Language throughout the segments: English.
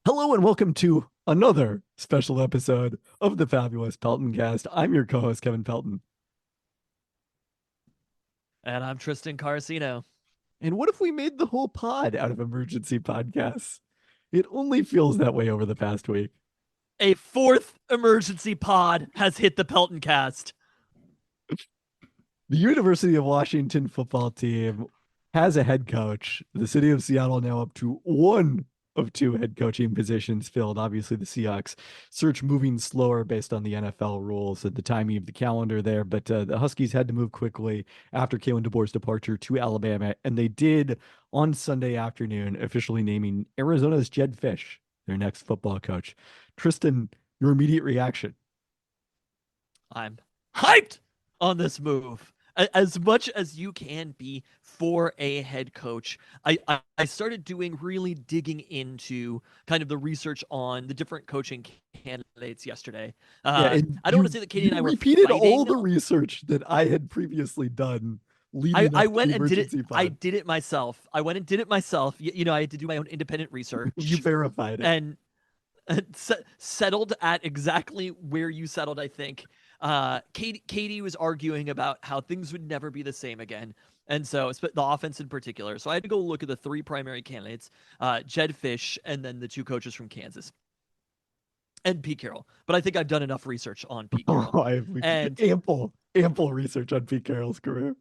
Hello and welcome to another special episode of the Fabulous Pelton Cast. I'm your co-host, Kevin Pelton. And I'm Tristan Carcino. And what if we made the whole pod out of emergency podcasts? It only feels that way over the past week. A fourth emergency pod has hit the Pelton cast. The University of Washington football team has a head coach. The city of Seattle now up to one of two head coaching positions filled. Obviously, the Seahawks search moving slower based on the NFL rules at the timing of the calendar there. But the Huskies had to move quickly after Kalen DeBoer's departure to Alabama. And they did on Sunday afternoon, officially naming Arizona's Jedd Fisch their next football coach. Tristan, your immediate reaction? I'm hyped on this move. As much as you can be for a head coach, I started doing really digging into kind of the research on the different coaching candidates yesterday. Yeah, and I don't want to you say that Katie you and I were repeated all fighting. the research that I had previously done I, leading I up to went the and did it. emergency I pod. did it myself. I went and did it myself. I had to do my own independent You research verified it. and settled at exactly where you settled, I think. Katie was arguing about how things would never be the same again. And so, the offense in particular. So I had to go look at the three primary candidates, Jedd Fisch, and then the two coaches from Kansas, and Pete Carroll. But I think I've done enough research on Pete Carroll. Oh, I have And ample research on Pete Carroll's career.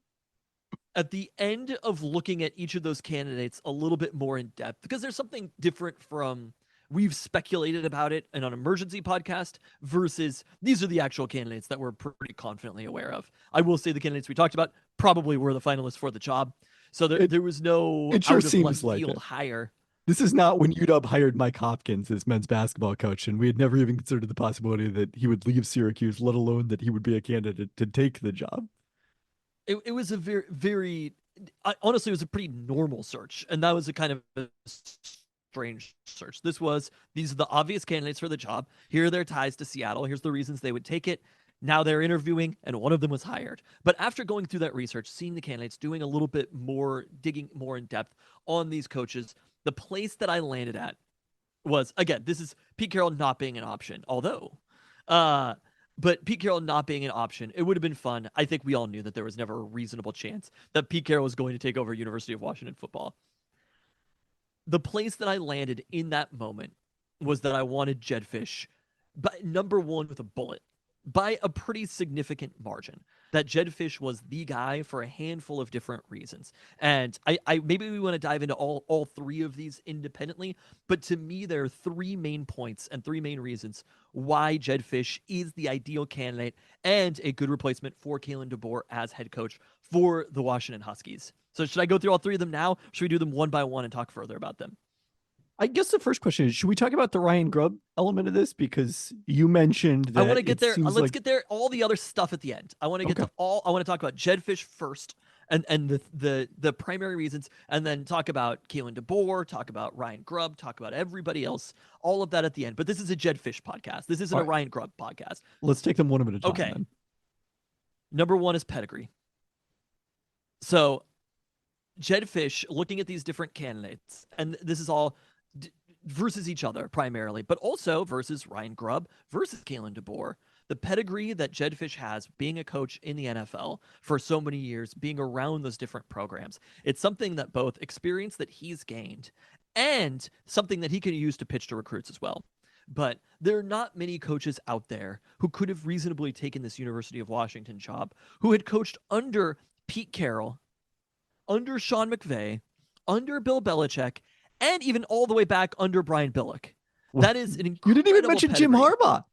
at the end of looking at each of those candidates a little bit more in depth, because there's something different from we've speculated about it in an emergency podcast versus these are the actual candidates that we're pretty confidently aware of. I will say the candidates we talked about probably were the finalists for the job. So It there was no it sure out of left seems like field it. hire. This is not when UW hired Mike Hopkins as men's basketball coach, and we had never even considered the possibility that he would leave Syracuse, let alone that he would be a candidate to take the job. It was a very honestly, it was a pretty normal search, and that was a kind of a strange search. These are the obvious candidates for the job. Here are their ties to Seattle. Here's the reasons they would take it. Now they're interviewing, and one of them was hired. But after going through that research, seeing the candidates, doing a little bit more digging more in depth on these coaches, the place that I landed at was again, this is Pete Carroll not being an option, although uh but Pete Carroll not being an option, it would have been fun. I think we all knew that there was never a reasonable chance that Pete Carroll was going to take over University of Washington football. The place that I landed in that moment was that I wanted Jedd Fisch, but number one with a bullet by a pretty significant margin. That Jedd Fisch was the guy for a handful of different reasons. And I maybe we want to dive into all three of these independently, but to me, there are three main points and three main reasons why Jedd Fisch is the ideal candidate and a good replacement for Kalen DeBoer as head coach for the Washington Huskies. So should I go through all three of them now? Should we do them one by one and talk further about them? I guess the first question is, should we talk about the Ryan Grubb element of this? Because you mentioned I want that to get it there. seems Let's like get there. All the other stuff at the end. I want to get okay. to all. I want to talk about Jedd Fisch first, and the primary reasons, and then talk about Kalen DeBoer, talk about Ryan Grubb, talk about everybody else. All of that at the end. But this is a Jedd Fisch podcast. This isn't All a right, Ryan Grubb podcast. let's take them one at a time Okay. then. Number one is pedigree. So Jedd Fisch, looking at these different candidates, and this is all versus each other primarily, but also versus Ryan Grubb versus Kalen DeBoer. The pedigree that Jedd Fisch has being a coach in the NFL for so many years, being around those different programs, it's something that both experience that he's gained and something that he can use to pitch to recruits as well. But there are not many coaches out there who could have reasonably taken this University of Washington job who had coached under Pete Carroll, under Sean McVay, under Bill Belichick, and even all the way back under Brian Billick. Well, That is an you didn't even incredible mention Jim pedigree. Harbaugh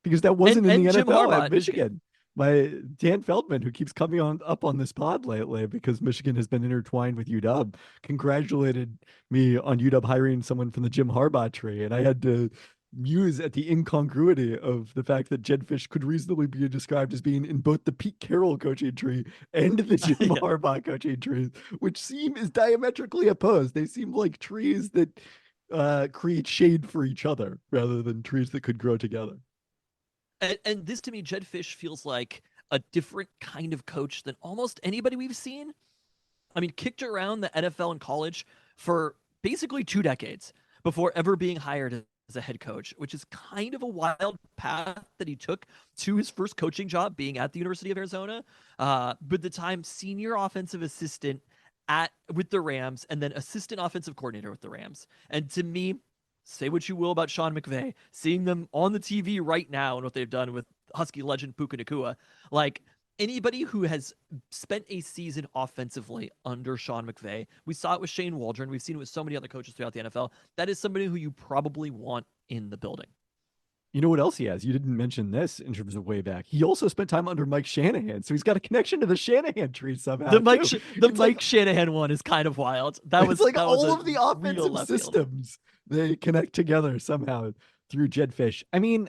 because that And wasn't in the and Jim NFL Harbaugh at at Michigan. Michigan. My Dan Feldman, who keeps coming on up on this pod lately because Michigan has been intertwined with UW, congratulated me on UW hiring someone from the Jim Harbaugh tree, and I had to muse at the incongruity of the fact that Jedd Fisch could reasonably be described as being in both the Pete Carroll coaching tree and the Jim Yeah. Harbaugh coaching tree, which seem is diametrically opposed. They seem like trees that create shade for each other rather than trees that could grow together. And this to me, Jedd Fisch feels like a different kind of coach than almost anybody we've seen. I mean, kicked around the NFL and college for basically 2 decades. before ever being hired as a head coach, which is kind of a wild path that he took to his first coaching job being at the University of Arizona. But the time senior offensive assistant at with the Rams and then assistant offensive coordinator with the Rams. And to me, say what you will about Sean McVay, seeing them on the TV right now and what they've done with Husky legend Puka Nacua, like anybody who has spent a season offensively under Sean McVay, we saw it with Shane Waldron, we've seen it with so many other coaches throughout the NFL, that is somebody who you probably want in the building. You know what else he has? You didn't mention this in terms of way back. He also spent time under Mike Shanahan, so he's got a connection to the Shanahan tree somehow too. The It's like Mike Shanahan one is kind of wild. That it's was like that was all a of the real offensive left field. systems they connect together somehow through Jedd Fisch. I mean,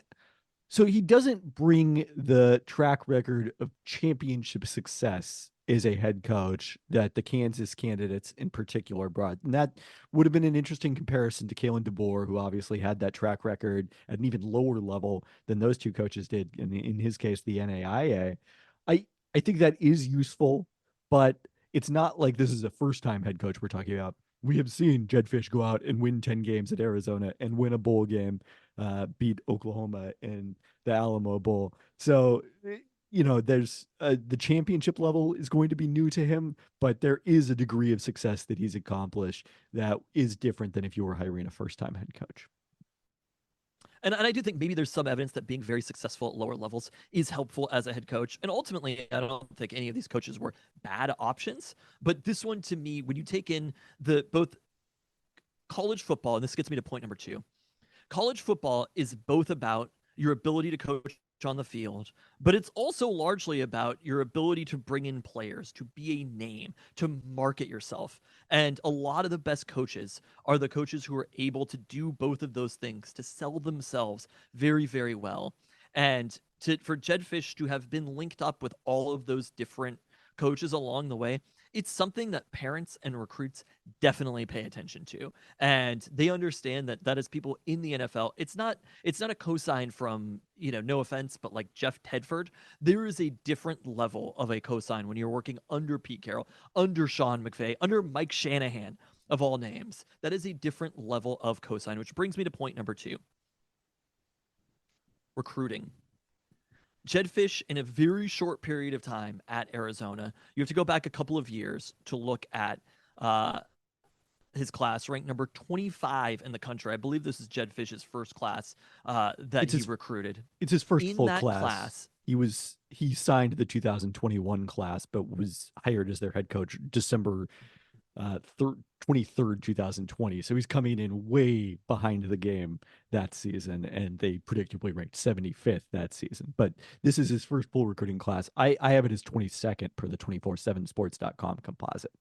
so he doesn't bring the track record of championship success as a head coach that the Kansas candidates in particular brought. And that would have been an interesting comparison to Kalen DeBoer, who obviously had that track record at an even lower level than those two coaches did. In his case, the NAIA. I think that is useful, but it's not like this is a first time head coach we're talking about. We have seen Jedd Fisch go out and win 10 games at Arizona and win a bowl game, beat Oklahoma in the Alamo Bowl. So, there's the championship level is going to be new to him, but there is a degree of success that he's accomplished that is different than if you were hiring a first time head coach. And I do think maybe there's some evidence that being very successful at lower levels is helpful as a head coach. And ultimately, I don't think any of these coaches were bad options. But this one, to me, when you take in the both college football, and this gets me to point number two, college football is both about your ability to coach on the field, but it's also largely about your ability to bring in players, to be a name, to market yourself. And a lot of the best coaches are the coaches who are able to do both of those things, to sell themselves very, very well. And for Jedd Fisch to have been linked up with all of those different coaches along the way, it's something that parents and recruits definitely pay attention to, and they understand that as people in the NFL, it's not a cosign from, no offense, but like Jeff Tedford. There is a different level of a cosign when you're working under Pete Carroll, under Sean McVay, under Mike Shanahan, of all names. That is a different level of cosign, which brings me to point number two: recruiting. Jedd Fisch, in a very short period of time at Arizona, you have to go back a couple of years to look at his class, ranked number 25 in the country. I believe this is Jedd Fisch's first class that It's he his recruited. it's his first In full that class. He signed the 2021 class, but was hired as their head coach December 23rd, 2020. So he's coming in way behind the game that season, and they predictably ranked 75th that season. But this is his first full recruiting class. I have it as 22nd per the 247sports.com composite.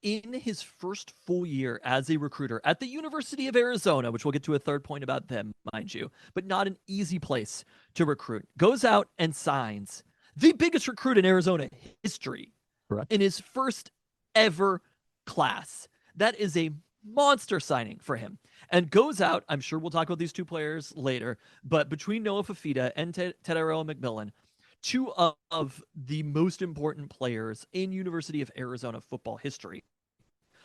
In his first full year as a recruiter at the University of Arizona, which we'll get to a third point about them, mind you, but not an easy place to recruit, goes out and signs the biggest recruit in Arizona history Correct. in his first ever class. That is a monster signing for him. And goes out, I'm sure we'll talk about these two players later, but between Noah Fafita and Tedaro McMillan, two of the most important players in University of Arizona football history.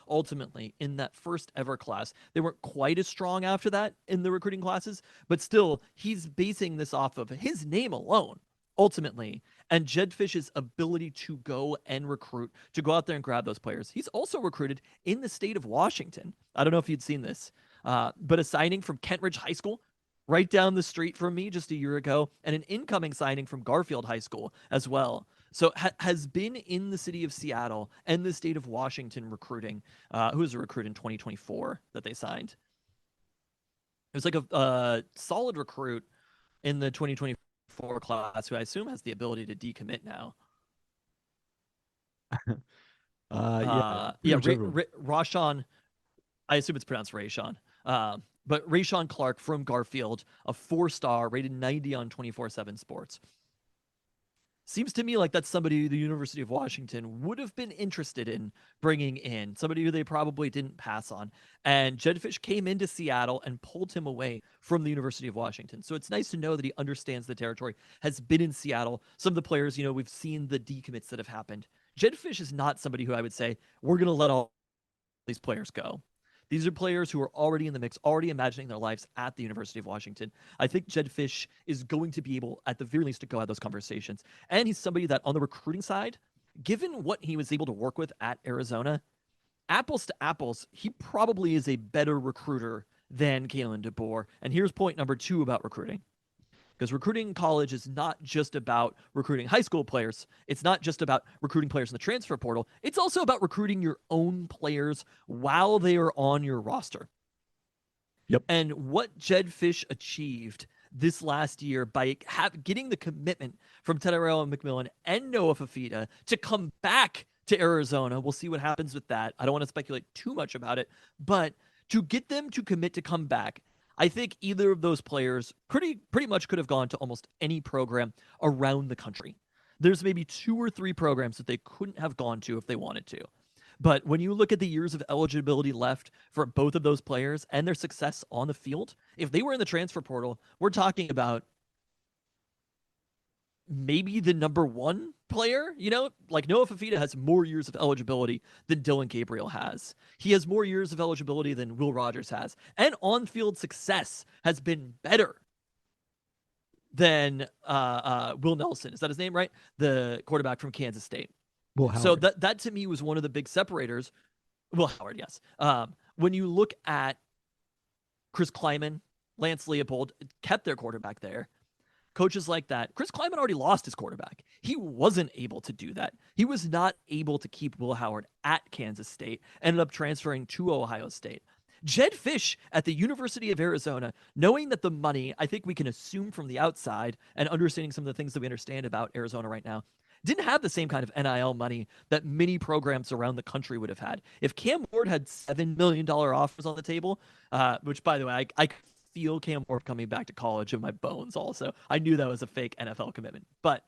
Ultimately, in that first ever class, they weren't quite as strong after that in the recruiting classes, but still, he's basing this off of his name alone, ultimately, and Jedd Fisch's ability to go and recruit, to go out there and grab those players. He's also recruited in the state of Washington. I don't know if you'd seen this, but a signing from Kent Ridge High School right down the street from me just a year ago, and an incoming signing from Garfield High School as well. So has been in the city of Seattle and the state of Washington recruiting. Who was a recruit in 2024 that they signed? It was like a solid recruit in the 2024 class who I assume has the ability to decommit now. Pretty much everyone. Rashawn. I assume it's pronounced Rayshawn. But Rayshawn Clark from Garfield, a 4-star, rated 90 on 24/7 Sports. Seems to me like that's somebody the University of Washington would have been interested in bringing in, somebody who they probably didn't pass on. And Jedd Fisch came into Seattle and pulled him away from the University of Washington. So it's nice to know that he understands the territory, has been in Seattle. Some of the players, we've seen the decommits that have happened. Jedd Fisch is not somebody who I would say, we're going to let all these players go. These are players who are already in the mix, already imagining their lives at the University of Washington. I think Jedd Fisch is going to be able, at the very least, to go have those conversations. And he's somebody that, on the recruiting side, given what he was able to work with at Arizona, apples to apples, he probably is a better recruiter than Kalen DeBoer. And here's point number two about recruiting. Because recruiting in college is not just about recruiting high school players. It's not just about recruiting players in the transfer portal. It's also about recruiting your own players while they are on your roster. Yep. And what Jedd Fisch achieved this last year by getting the commitment from Teddarell McMillan and Noah Fafita to come back to Arizona. We'll see what happens with that. I don't want to speculate too much about it, but to get them to commit to come back, I think either of those players pretty much could have gone to almost any program around the country. There's maybe 2 or 3 programs that they couldn't have gone to if they wanted to. But when you look at the years of eligibility left for both of those players and their success on the field, if they were in the transfer portal, we're talking about maybe the number 1 player. Like Noah Fafita has more years of eligibility than Dylan Gabriel has. He has more years of eligibility than Will Rogers has. And on-field success has been better than Will Nelson. Is that his name, right? The quarterback from Kansas State. Will So Howard. that to me was one of the big separators. Will Howard, yes. When you look at Chris Kleiman, Lance Leopold kept their quarterback there. Coaches like that. Chris Kleiman already lost his quarterback. He wasn't able to do that. He was not able to keep Will Howard at Kansas State, ended up transferring to Ohio State. Jedd Fisch at the University of Arizona, knowing that the money, I think we can assume from the outside and understanding some of the things that we understand about Arizona right now, didn't have the same kind of NIL money that many programs around the country would have had. If Cam Ward had $7 million offers on the table, which, by the way, I feel Cam Ward coming back to college in my bones also. I knew that was a fake NFL commitment. But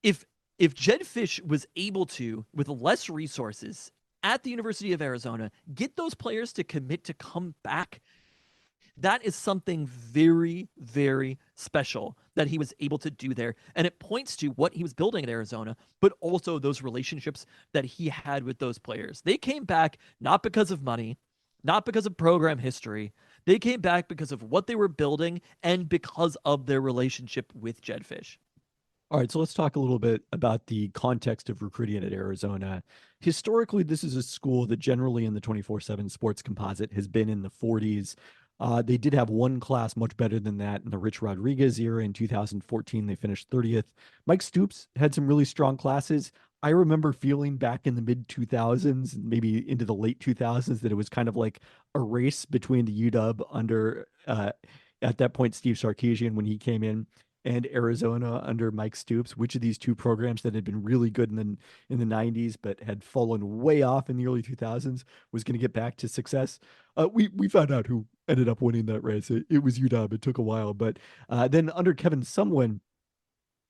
if Jedd Fisch was able to, with less resources at the University of Arizona, get those players to commit to come back, that is something very, very special that he was able to do there. And it points to what he was building at Arizona, but also those relationships that he had with those players. They came back not because of money, not because of program history. They came back because of what they were building and because of their relationship with Jedd Fisch. All right, so let's talk a little bit about the context of recruiting at Arizona. Historically, this is a school that generally in the 24/7 sports composite has been in the 40s. They did have one class much better than that in the Rich Rodriguez era in 2014. They finished 30th. Mike Stoops had some really strong classes. I remember feeling back in the mid 2000s, maybe into the late 2000s, that it was kind of like a race between the UW under, at that point, Steve Sarkisian when he came in, and Arizona under Mike Stoops, which of these two programs that had been really good in the 90s but had fallen way off in the early 2000s was going to get back to success. We found out who ended up winning that race. It was UW. It took a while, but then under Kevin Sumlin,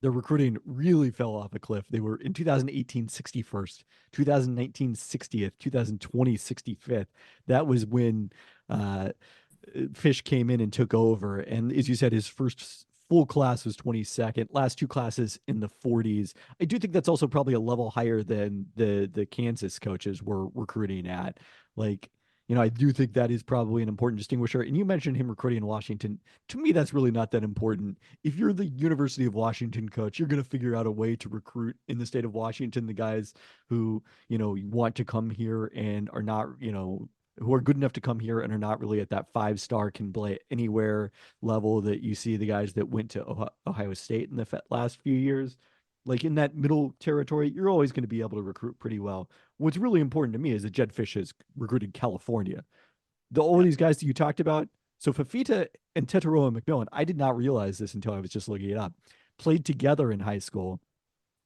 the recruiting really fell off a cliff. They were in 2018 61st, 2019 60th, 2020 65th. That was when Fisch came in and took over. And as you said, his first full class was 22nd. Last 2 classes in the 40s. I do think that's also probably a level higher than the Kansas coaches were recruiting at. Like, I do think that is probably an important distinguisher. And you mentioned him recruiting in Washington. To me, that's really not that important. If you're the University of Washington coach, you're going to figure out a way to recruit in the state of Washington the guys who, want to come here and are not, who are good enough to come here and are not really at that 5-star can play anywhere level that you see the guys that went to Ohio State in the last few years. Like in that middle territory, you're always going to be able to recruit pretty well. What's really important to me is that Jedd Fisch has recruited California. All Yeah. these guys that you talked about, so Fafita and Tetaroa McMillan, I did not realize this until I was just looking it up, played together in high school,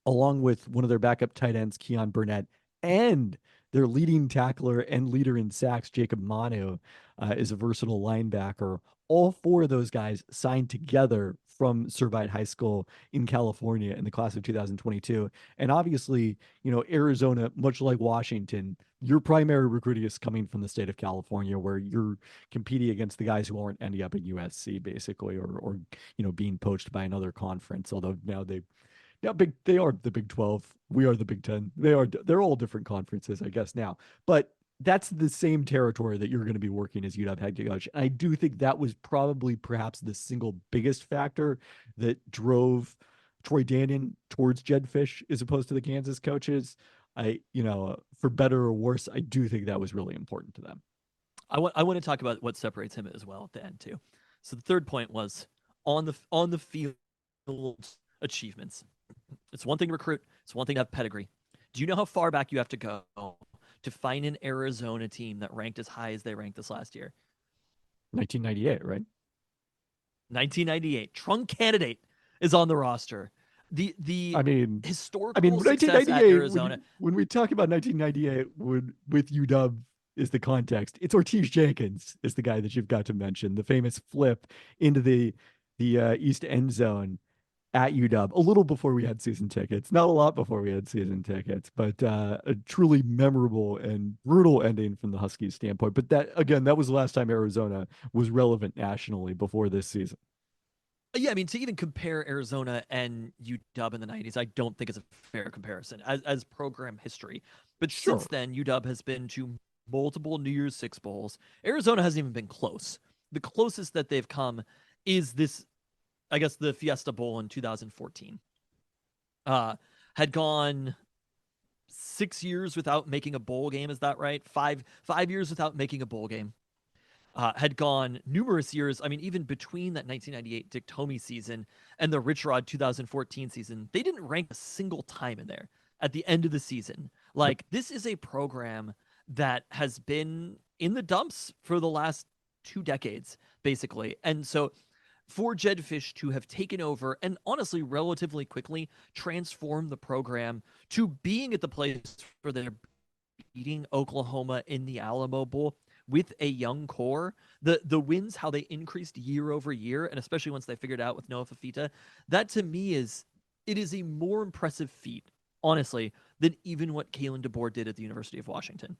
along with one of their backup tight ends, Keon Burnett, and their leading tackler and leader in sacks, Jacob Manu, is a versatile linebacker. All 4 of those guys signed together from Servite High School in California in the class of 2022. And obviously, Arizona, much like Washington, your primary recruiting is coming from the state of California, where you're competing against the guys who aren't ending up at USC, basically, or being poached by another conference. Although now they are the Big 12. We are the Big 10. They're all different conferences, I guess now. But that's the same territory that you're going to be working as UW head coach. And I do think that was probably perhaps the single biggest factor that drove Troy Danion towards Jedd Fisch as opposed to the Kansas coaches. For better or worse, I do think that was really important to them. I want to talk about what separates him as well at the end too. So the third point was on the field achievements. It's one thing to recruit. It's one thing to have pedigree. Do you know how far back you have to go to find an Arizona team that ranked as high as they ranked this last year? 1998, right? 1998. Trunk candidate is on the roster. The I mean, historical success at 1998. Arizona. When we talk about 1998, with UW is the context. It's Ortiz Jenkins is the guy that you've got to mention. The famous flip into the East end zone at UW a little before we had season tickets. Not a lot before we had season tickets, but a truly memorable and brutal ending from the Huskies standpoint. But that again, that was the last time Arizona was relevant nationally before this season. Yeah, I mean, to even compare Arizona and UW in the 90s, I don't think is a fair comparison as program history. But since Sure. then, UW has been to multiple New Year's Six Bowls. Arizona hasn't even been close. The closest that they've come is this, I guess, the Fiesta Bowl in 2014. Had gone 6 years without making a bowl game. Is that right? Five years without making a bowl game. Had gone numerous years. I mean, even between that 1998 Dick Tomey season and the Rich Rod 2014 season, they didn't rank a single time in there at the end of the season. Yep. Like, this is a program that has been in the dumps for the last 2 decades, basically. And so for Jedd Fisch to have taken over and honestly relatively quickly transformed the program to being at the place where they're beating Oklahoma in the Alamo Bowl with a young core, the wins, how they increased year over year, and especially once they figured out with Noah Fafita, that to me is a more impressive feat, honestly, than even what Kalen DeBoer did at the University of Washington.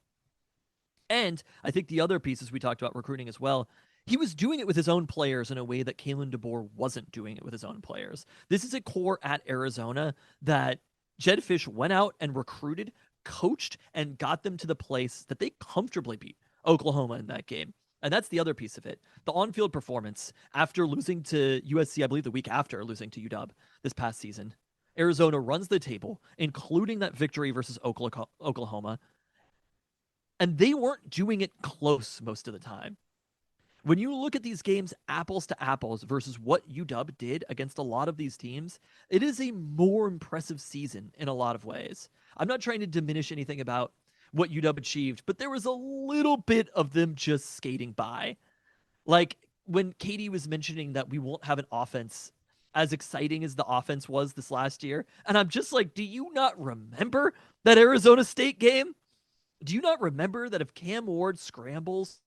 And I think the other pieces we talked about recruiting as well, he was doing it with his own players in a way that Kalen DeBoer wasn't doing it with his own players. This is a core at Arizona that Jedd Fisch went out and recruited, coached, and got them to the place that they comfortably beat Oklahoma in that game. And that's the other piece of it. The on field performance after losing to USC, I believe the week after losing to UW this past season. Arizona runs the table, including that victory versus Oklahoma. And they weren't doing it close most of the time. When you look at these games apples to apples versus what UW did against a lot of these teams, it is a more impressive season in a lot of ways. I'm not trying to diminish anything about what UW achieved, but there was a little bit of them just skating by. Like when Katie was mentioning that we won't have an offense as exciting as the offense was this last year, and I'm just like, do you not remember that Arizona State game? Do you not remember that if Cam Ward scrambles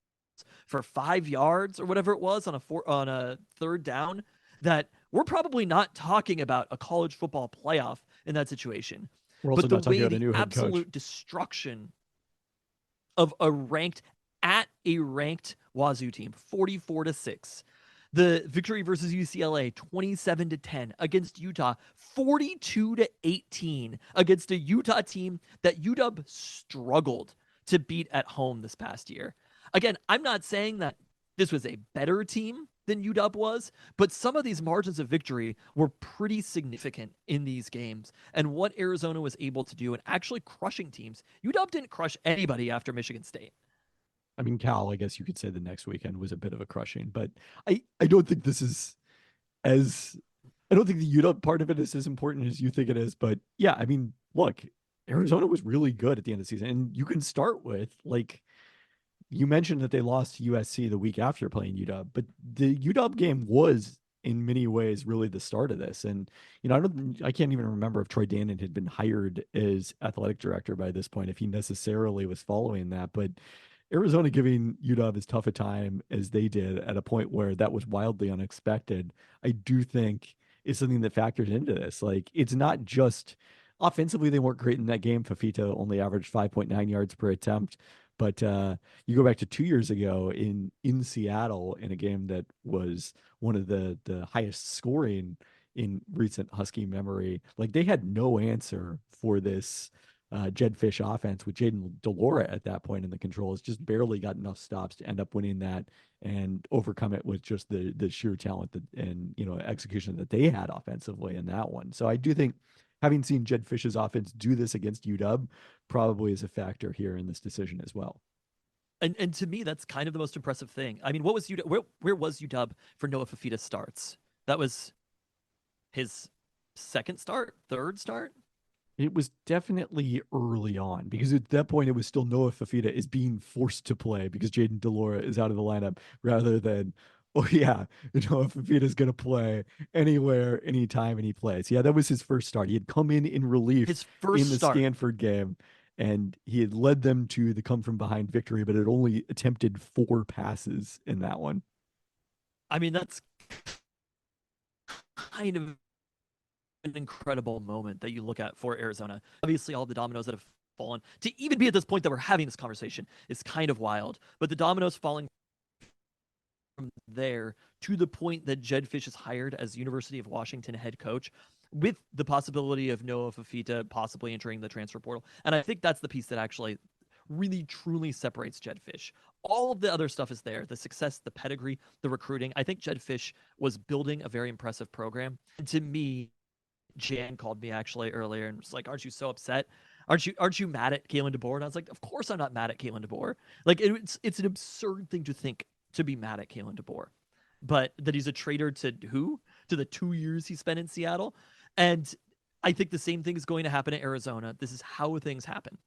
for 5 yards or whatever it was on a third down, that we're probably not talking about a college football playoff in that situation. We're also But the not talking way about a the new head coach. absolute destruction of a ranked Wazoo team, 44-6. The victory versus UCLA, 27-10 against Utah, 42-18 against a Utah team that UW struggled to beat at home this past year. Again, I'm not saying that this was a better team than UW was, but some of these margins of victory were pretty significant in these games. And what Arizona was able to do and actually crushing teams, UW didn't crush anybody after Michigan State. I mean, Cal, I guess you could say the next weekend was a bit of a crushing, but I don't think this is as I don't think the UW part of it is as important as you think it is. But yeah, I mean, look, Arizona was really good at the end of the season. And you can start with like you mentioned that they lost to USC the week after playing UW, but the UW game was in many ways really the start of this. And I can't even remember if Troy Dannon had been hired as athletic director by this point, if he necessarily was following that. But Arizona giving UW as tough a time as they did at a point where that was wildly unexpected, I do think is something that factors into this. Like it's not just offensively, they weren't great in that game. Fafita only averaged 5.9 yards per attempt. But you go back to 2 years ago in Seattle in a game that was one of the highest scoring in recent Husky memory. Like they had no answer for this Jedd Fisch offense with Jaden Delora at that point in the controls just barely got enough stops to end up winning that and overcome it with just the sheer talent that, and execution that they had offensively in that one. So I do think having seen Jedd Fisch's offense do this against UW probably is a factor here in this decision as well. And to me, that's kind of the most impressive thing. I mean, what was UW? Where was UW for Noah Fafita's starts? That was his second start, third start. It was definitely early on because at that point it was still Noah Fafita is being forced to play because Jaden Delora is out of the lineup rather than, oh yeah, Noah Fafita is going to play anywhere, anytime, and he plays. Yeah, that was his first start. He had come in relief His first in the start. Stanford game and he had led them to the come from behind victory, but had only attempted 4 passes in that one. I mean, that's kind of an incredible moment that you look at for Arizona. Obviously, all the dominoes that have fallen to even be at this point that we're having this conversation is kind of wild. But the dominoes falling from there to the point that Jedd Fisch is hired as University of Washington head coach with the possibility of Noah Fafita possibly entering the transfer portal. And I think that's the piece that actually really truly separates Jedd Fisch. All of the other stuff is there, the success, the pedigree, the recruiting. I think Jedd Fisch was building a very impressive program. And to me, Jan called me actually earlier and was like, "Aren't you so upset? Aren't you mad at Kalen DeBoer?" And I was like, "Of course I'm not mad at Kalen DeBoer. Like it's an absurd thing to think to be mad at Kalen DeBoer, but that he's a traitor to who? To the 2 years he spent in Seattle, and I think the same thing is going to happen at Arizona. This is how things happen.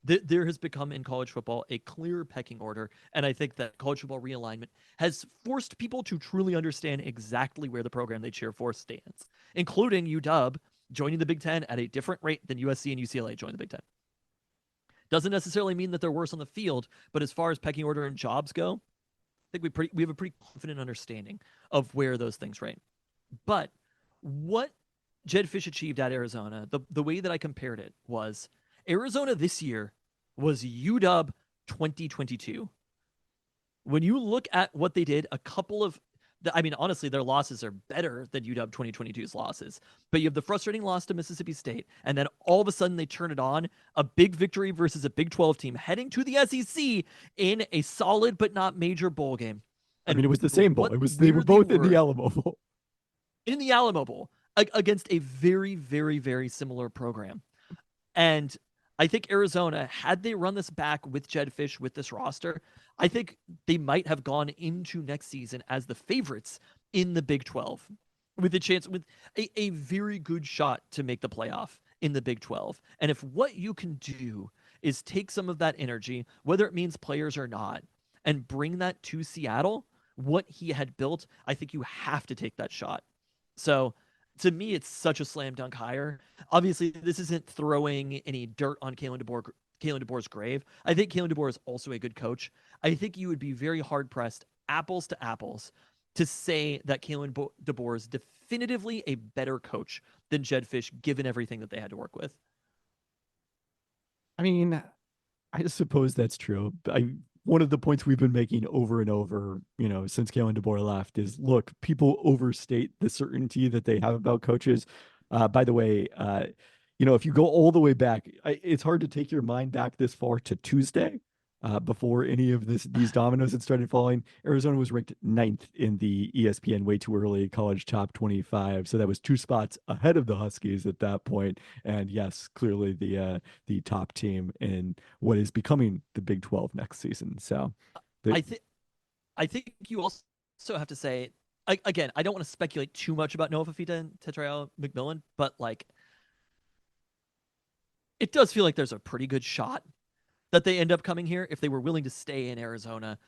There has become in college football a clear pecking order, and I think that college football realignment has forced people to truly understand exactly where the program they cheer for stands, including UW joining the Big Ten at a different rate than USC and UCLA joined the Big Ten. Doesn't necessarily mean that they're worse on the field, but as far as pecking order and jobs go, I think we have a pretty confident understanding of where those things rank. But what Jedd Fisch achieved at Arizona, the way that I compared it was Arizona this year was UW 2022. When you look at what they did, a couple of I mean, honestly, their losses are better than UW 2022's losses. But you have the frustrating loss to Mississippi State, and then all of a sudden they turn it on. A big victory versus a Big 12 team heading to the SEC in a solid but not major bowl game. I mean, it And was the same bowl. what It was they were where they both in the were Alamo Bowl. in the Alamo Bowl against a very, very, very similar program. And I think Arizona, had they run this back with Jedd Fisch with this roster, I think they might have gone into next season as the favorites in the Big 12 with a chance, with a very good shot to make the playoff in the Big 12. And if what you can do is take some of that energy, whether it means players or not, and bring that to Seattle, what he had built, I think you have to take that shot. So to me, it's such a slam dunk hire. Obviously, this isn't throwing any dirt on Kalen DeBoer's grave. I think Kalen DeBoer is also a good coach. I think you would be very hard pressed, apples to apples, to say that Kalen DeBoer is definitively a better coach than Jedd Fisch, given everything that they had to work with. I mean, I suppose that's true. One of the points we've been making over and over, since Kalen DeBoer left is look, people overstate the certainty that they have about coaches. By the way, if you go all the way back, it's hard to take your mind back this far to Tuesday, before any of these dominoes had started falling. Arizona was ranked ninth in the ESPN way too early college top 25. So that was 2 spots ahead of the Huskies at that point. And yes, clearly the top team in what is becoming the Big 12 next season. So the, I think I think you also have to say again. I don't want to speculate too much about Noah Fafita and Tetrail McMillan, but like it does feel like there's a pretty good shot that they end up coming here if they were willing to stay in Arizona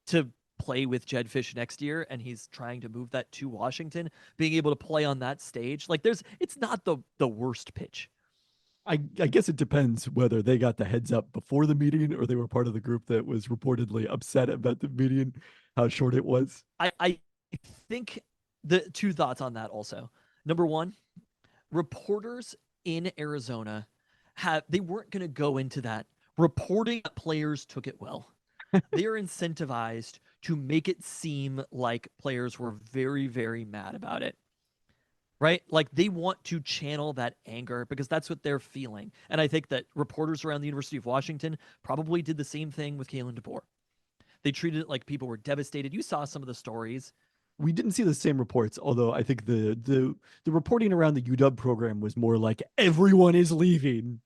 to play with Jedd Fisch next year, and he's trying to move that to Washington, being able to play on that stage. Like it's not the worst pitch. I guess it depends whether they got the heads up before the meeting or they were part of the group that was reportedly upset about the meeting, how short it was. I think the two thoughts on that also. Number one, reporters in Arizona they weren't going to go into that reporting that players took it well. They are incentivized to make it seem like players were very, very mad about it. right? Like they want to channel that anger because that's what they're feeling. And I think that reporters around the University of Washington probably did the same thing with Kalen DeBoer. They treated it like people were devastated. You saw some of the stories. We didn't see the same reports, although I think the reporting around the UW program was more like everyone is leaving.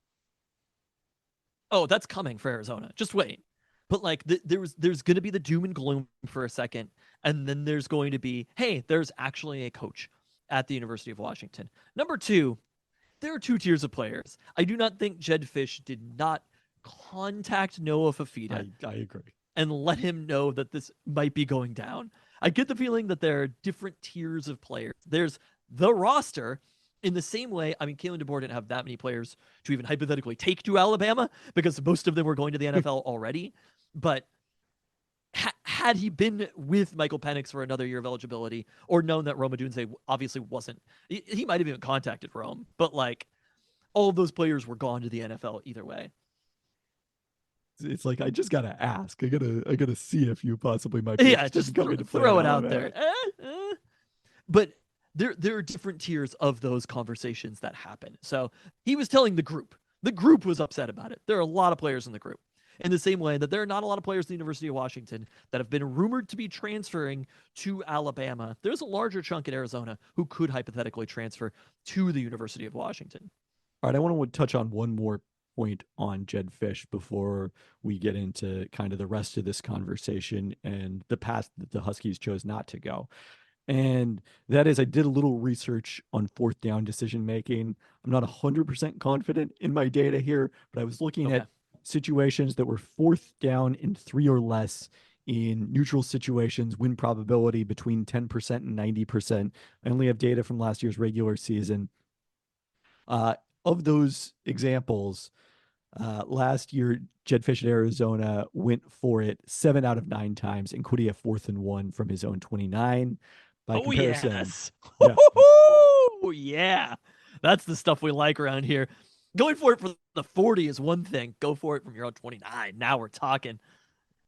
Oh, that's coming for Arizona. Just wait. But like there's going to be the doom and gloom for a second, and then there's going to be, hey, there's actually a coach at the University of Washington. Number two, there are two tiers of players. I do not think Jedd Fisch did not contact Noah Fafita I agree. and let him know that this might be going down. I get the feeling that there are different tiers of players. There's the roster in the same way. I mean, Kalen DeBoer didn't have that many players to even hypothetically take to Alabama because most of them were going to the NFL already. But had he been with Michael Penix for another year of eligibility or known that Rome Odunze obviously wasn't, he might have even contacted Rome. But like all of those players were gone to the NFL either way. It's like I just gotta ask. I gotta see if you possibly might be Yeah, interested in just coming to play in throw it out there. Alabama. But there are different tiers of those conversations that happen. So he was telling the group. The group was upset about it. There are a lot of players in the group. In the same way that there are not a lot of players at the University of Washington that have been rumored to be transferring to Alabama. There's a larger chunk in Arizona who could hypothetically transfer to the University of Washington. All right, I want to touch on one more point on Jedd Fisch before we get into kind of the rest of this conversation and the path that the Huskies chose not to go. And that is, I did a little research on fourth down decision making. I'm not 100% confident in my data here, but I was looking Okay. at situations that were fourth down in 3 or less in neutral situations, win probability between 10% and 90%. I only have data from last year's regular season. Of those examples, last year, Jedd Fisch at Arizona went for it 7 out of 9 times, including a 4th and 1 from his own 29. By Oh comparison, yes. yeah, Yeah. That's the stuff we like around here. Going for it for the 40 is one thing. Go for it from your own 29. Now we're talking.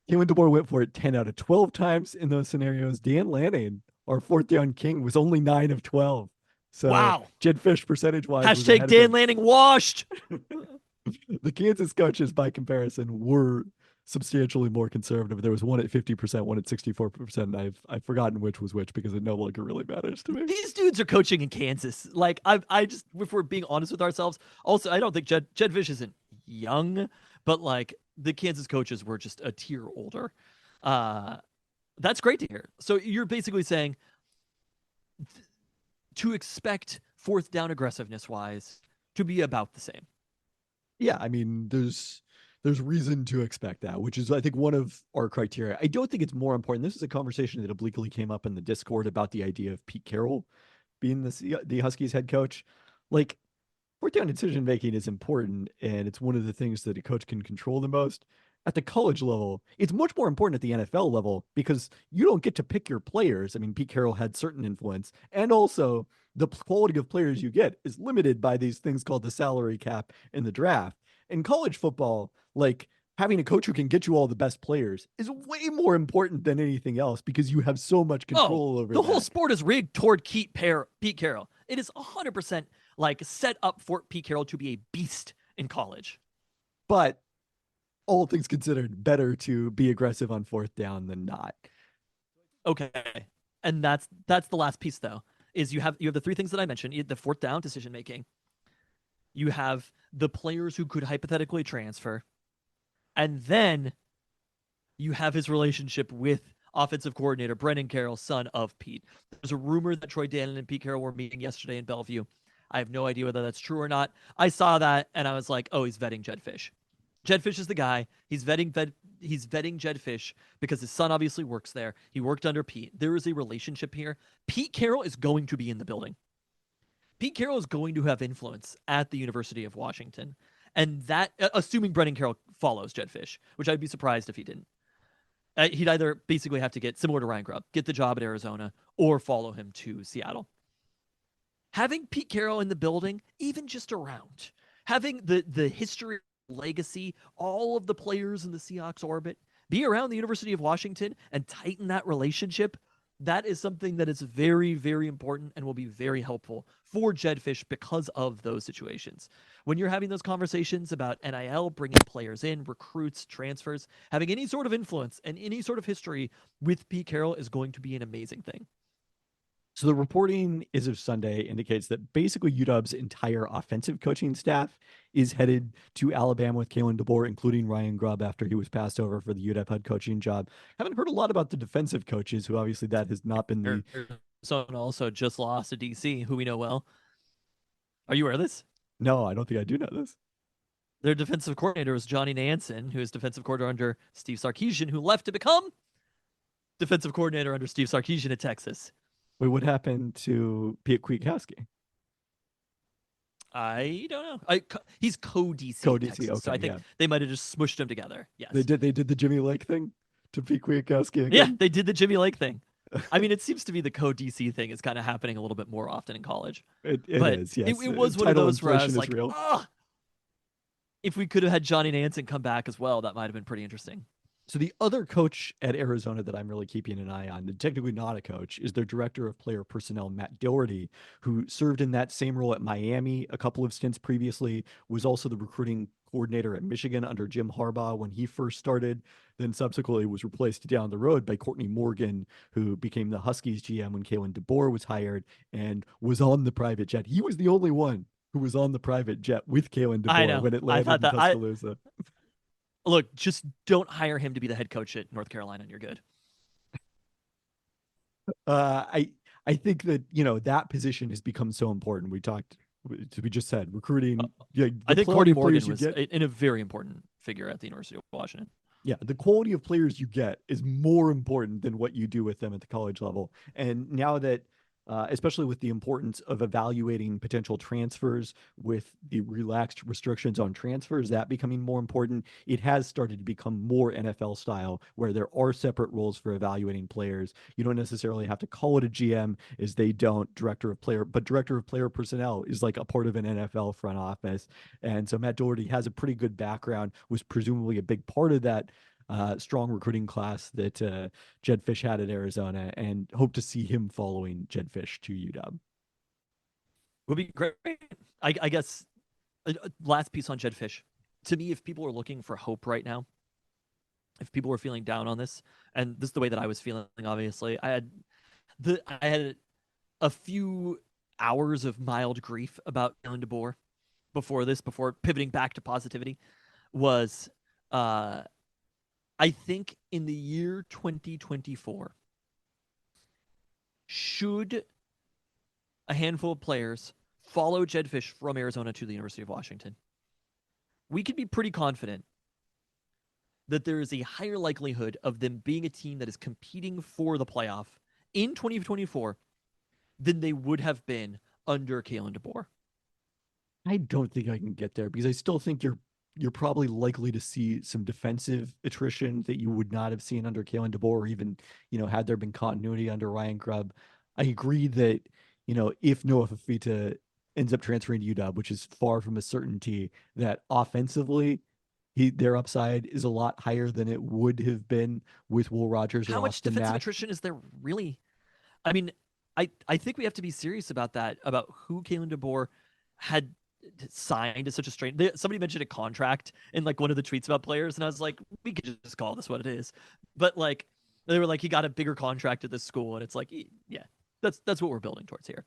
Kalen DeBoer went for it 10 out of 12 times in those scenarios. Dan Lanning, our fourth down king, was only 9 of 12. So Wow. Jedd Fisch percentage wise was Hashtag ahead of Dan him. Lanning washed. The Kansas coaches, by comparison, were substantially more conservative. There was one at 50%, one at 64%. I've forgotten which was which because it no longer really matters to me. These dudes are coaching in Kansas. Like I just, if we're being honest with ourselves, also I don't think Jedd Fisch isn't young, but like the Kansas coaches were just a tier older. Uh that's great to hear. So you're basically saying to expect fourth down aggressiveness wise to be about the same. Yeah, I mean, there's reason to expect that, which is I think one of our criteria. I don't think it's more important. This is a conversation that obliquely came up in the Discord about the idea of Pete Carroll being the Huskies head coach. Like fourth down decision making is important, and it's one of the things that a coach can control the most. At the college level, it's much more important at the NFL level because you don't get to pick your players. I mean, Pete Carroll had certain influence, and also the quality of players you get is limited by these things called the salary cap and the draft. In college football, like having a coach who can get you all the best players is way more important than anything else because you have so much Oh, control over the whole that. sport is rigged toward Pete Carroll. It is 100% like set up for Pete Carroll to be a beast in college. But all things considered, better to be aggressive on fourth down than not. Okay. And that's the last piece though. Is you have the three things that I mentioned, the fourth down decision making. You have the players who could hypothetically transfer. And then you have his relationship with offensive coordinator Brendan Carroll, son of Pete. There's a rumor that Troy Dannon and Pete Carroll were meeting yesterday in Bellevue. I have no idea whether that's true or not. I saw that and I was like, oh, he's vetting Jedd Fisch. Jedd Fisch is the guy. He's vetting Jedd Fisch because his son obviously works there. He worked under Pete. There is a relationship here. Pete Carroll is going to be in the building. Pete Carroll is going to have influence at the University of Washington. And that, assuming Brendan Carroll follows Jedd Fisch, which I'd be surprised if he didn't. He'd either basically have to get, similar to Ryan Grubb, get the job at Arizona or follow him to Seattle. Having Pete Carroll in the building, even just around, having the history, legacy, all of the players in the Seahawks orbit be around the University of Washington and tighten that relationship, that is something that is very, very important and will be very helpful for Jedd Fisch because of those situations. When you're having those conversations about NIL, bringing players in, recruits, transfers, having any sort of influence and any sort of history with Pete Carroll is going to be an amazing thing. So the reporting as of Sunday indicates that basically UW's entire offensive coaching staff is headed to Alabama with Kalen DeBoer, including Ryan Grubb after he was passed over for the UW head coaching job. Haven't heard a lot about the defensive coaches, who obviously that has not been the. Arizona also just lost to DC, who we know well. Are you aware of this? No, I don't think I do know this. Their defensive coordinator was Johnny Nansen, who is defensive coordinator under Steve Sarkisian, who left to become defensive coordinator under Steve Sarkisian at Texas. Wait, what happened to Pete Kwiatkowski? I don't know. He's co-DC. Co-DC, okay, so I think they might have just smushed them together. Yes, they did. They did the Jimmy Lake thing to Pete Kwiatkowski again. Yeah, they did the Jimmy Lake thing. I mean, it seems to be the co-DC thing is kind of happening a little bit more often in college. It is, yes. It was one of those where I was like, if we could have had Johnny Nansen come back as well, that might have been pretty interesting. So the other coach at Arizona that I'm really keeping an eye on, technically not a coach, is their director of player personnel, Matt Doherty, who served in that same role at Miami a couple of stints previously, was also the recruiting coordinator at Michigan under Jim Harbaugh when he first started, then subsequently was replaced down the road by Courtney Morgan, who became the Huskies GM when Kalen DeBoer was hired and was on the private jet. He was the only one who was on the private jet with Kalen DeBoer when it landed in Tuscaloosa. Look, just don't hire him to be the head coach at North Carolina and you're good. I think that, that position has become so important. We just said recruiting. I think Courtney Morgan was a very important figure at the University of Washington. Yeah, the quality of players you get is more important than what you do with them at the college level. And now that especially with the importance of evaluating potential transfers with the relaxed restrictions on transfers, that becoming more important, it has started to become more NFL style, where there are separate roles for evaluating players. You don't necessarily have to call it a GM, as they don't, director of player personnel is like a part of an NFL front office. And so Matt Doherty has a pretty good background, was presumably a big part of that strong recruiting class that Jedd Fisch had at Arizona, and hope to see him following Jedd Fisch to UW. Would be great. I guess last piece on Jedd Fisch. To me, if people are looking for hope right now, if people were feeling down on this, and this is the way that I was feeling, obviously, I had a few hours of mild grief about Kalen DeBoer before pivoting back to positivity, was I think in the year 2024, should a handful of players follow Jedd Fisch from Arizona to the University of Washington, we could be pretty confident that there is a higher likelihood of them being a team that is competing for the playoff in 2024 than they would have been under Kalen DeBoer. I don't think I can get there, because I still think you're probably likely to see some defensive attrition that you would not have seen under Kalen DeBoer, or even, had there been continuity under Ryan Grubb. I agree that, if Noah Fafita ends up transferring to UW, which is far from a certainty, that offensively their upside is a lot higher than it would have been with Will Rogers or Austin Mack. How much defensive attrition is there really? I mean, I think we have to be serious about that, about who Kalen DeBoer had signed is such a strange. Somebody mentioned a contract in like one of the tweets about players, and I was like, we could just call this what it is. But like, they were like, he got a bigger contract at this school, and it's like, yeah, that's what we're building towards here.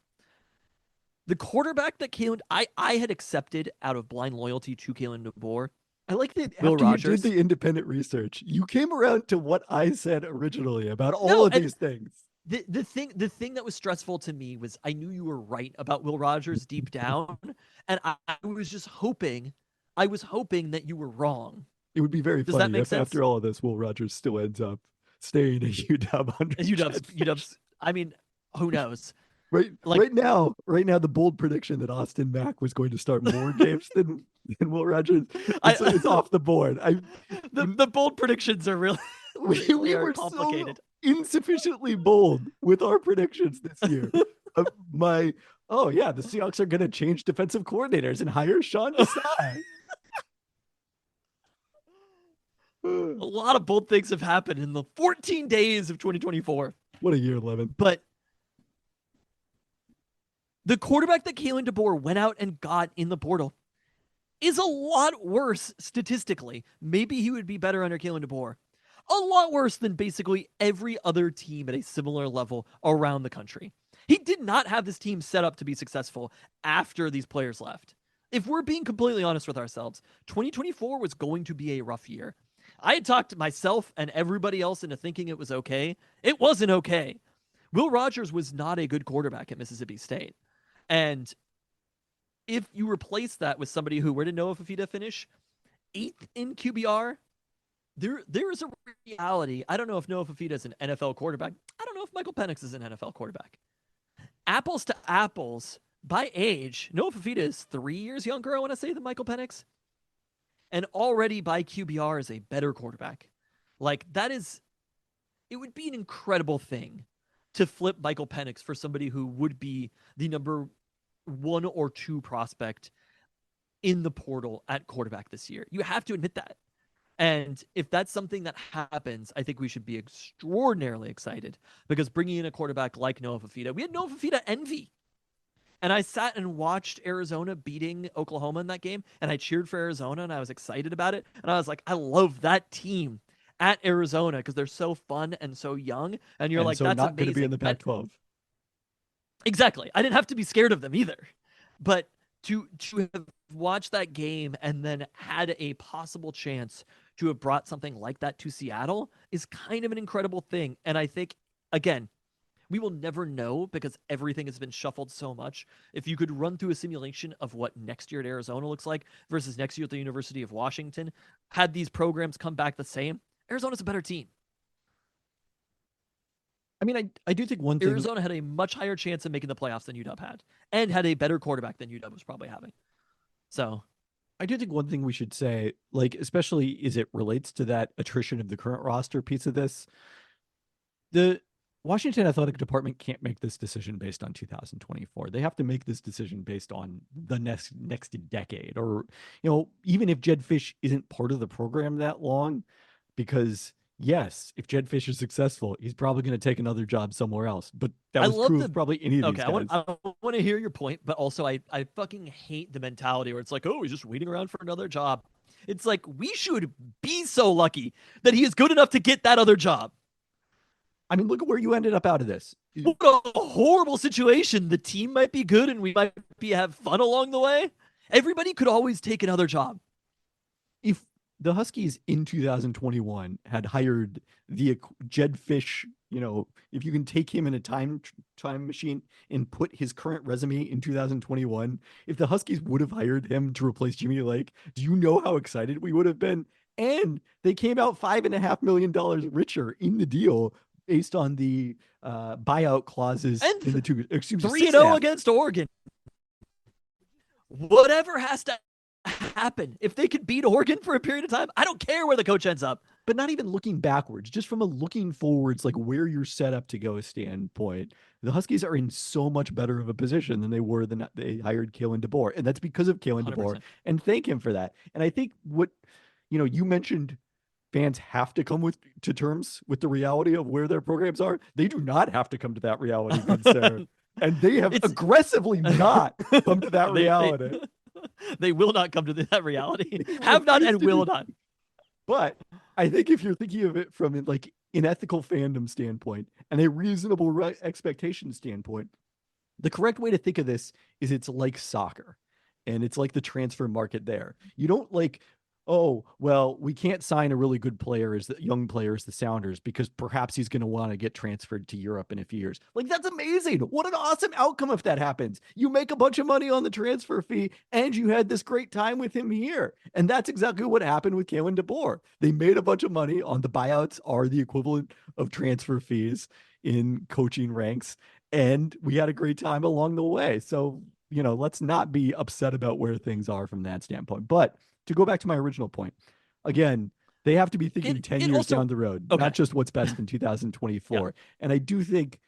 The quarterback that Kalen, I had accepted out of blind loyalty to Kalen DeBoer. I like that Will after Rogers, you did the independent research, you came around to what I said originally about all of these things. The thing that was stressful to me was I knew you were right about Will Rogers deep down, and I was just hoping, that you were wrong. It would be very funny if after all of this, Will Rogers still ends up staying at UW under UW's. I mean, who knows? Right now, the bold prediction that Austin Mack was going to start more games than Will Rogers, it's off the board. The bold predictions are really we were complicated. So insufficiently bold with our predictions this year. The Seahawks are going to change defensive coordinators and hire Sean Desai. A lot of bold things have happened in the 14 days of 2024. What a year, Lemon. But the quarterback that Kalen DeBoer went out and got in the portal is a lot worse statistically. Maybe he would be better under Kalen DeBoer. A lot worse than basically every other team at a similar level around the country. He did not have this team set up to be successful after these players left. If we're being completely honest with ourselves, 2024 was going to be a rough year. I had talked myself and everybody else into thinking it was okay. It wasn't okay. Will Rogers was not a good quarterback at Mississippi State. And if you replace that with somebody who, where did Noah Fafita finish? 8th in QBR. There is a reality. I don't know if Noah Fafita is an NFL quarterback. I don't know if Michael Penix is an NFL quarterback. Apples to apples, by age, Noah Fafita is 3 years younger, I want to say, than Michael Penix. And already by QBR is a better quarterback. Like, it would be an incredible thing to flip Michael Penix for somebody who would be the number 1 or 2 prospect in the portal at quarterback this year. You have to admit that. And if that's something that happens, I think we should be extraordinarily excited, because bringing in a quarterback like Noah Fafita, we had Noah Fafita envy. And I sat and watched Arizona beating Oklahoma in that game, and I cheered for Arizona, and I was excited about it. And I was like, I love that team at Arizona because they're so fun and so young. And you're like, so that's not going to be in amazing. the Pac-12. Exactly. I didn't have to be scared of them either. But to have watched that game and then had a possible chance to have brought something like that to Seattle is kind of an incredible thing. And I think, again, we will never know because everything has been shuffled so much. If you could run through a simulation of what next year at Arizona looks like versus next year at the University of Washington, had these programs come back the same, Arizona's a better team. I mean, I do think one thing... Arizona had a much higher chance of making the playoffs than UW had, and had a better quarterback than UW was probably having. So I do think one thing we should say, like, especially as it relates to that attrition of the current roster piece of this, the Washington Athletic Department can't make this decision based on 2024. They have to make this decision based on the next decade, or, even if Jedd Fisch isn't part of the program that long, because yes, if Jedd Fisch is successful, he's probably going to take another job somewhere else. But that was true of probably any of these guys. I want to hear your point, but also I fucking hate the mentality where it's like, oh, he's just waiting around for another job. It's like, we should be so lucky that he is good enough to get that other job. I mean, look at where you ended up out of this. What a horrible situation. The team might be good and we might have fun along the way. Everybody could always take another job. If the Huskies in 2021 had hired the Jedd Fisch, if you can take him in a time machine and put his current resume in 2021, if the Huskies would have hired him to replace Jimmy Lake, do you know how excited we would have been? And they came out $5.5 million richer in the deal based on the buyout clauses in the two. 3-0 against Oregon. Whatever has to happen. If they could beat Oregon for a period of time, I don't care where the coach ends up. But not even looking backwards, just from a looking forwards, like where you're set up to go standpoint, the Huskies are in so much better of a position than they were when they hired Kalen DeBoer. And that's because of Kalen 100%. DeBoer. And thank him for that. And I think what, you mentioned fans have to come to terms with the reality of where their programs are. They do not have to come to that reality, good sir. And they have aggressively not come to that reality. They will not come to that reality. Have not and will not. But I think if you're thinking of it from like an ethical fandom standpoint and a reasonable expectation standpoint, the correct way to think of this is it's like soccer, and it's like the transfer market there. You don't like, oh, well, we can't sign a really good player as the young player as the Sounders because perhaps he's going to want to get transferred to Europe in a few years. Like, that's amazing. What an awesome outcome if that happens. You make a bunch of money on the transfer fee and you had this great time with him here. And that's exactly what happened with Kalen DeBoer. They made a bunch of money on the buyouts, are the equivalent of transfer fees in coaching ranks. And we had a great time along the way. So, let's not be upset about where things are from that standpoint. But to go back to my original point, again, they have to be thinking 10 years down the road, not just what's best in 2024. Yeah. And I do think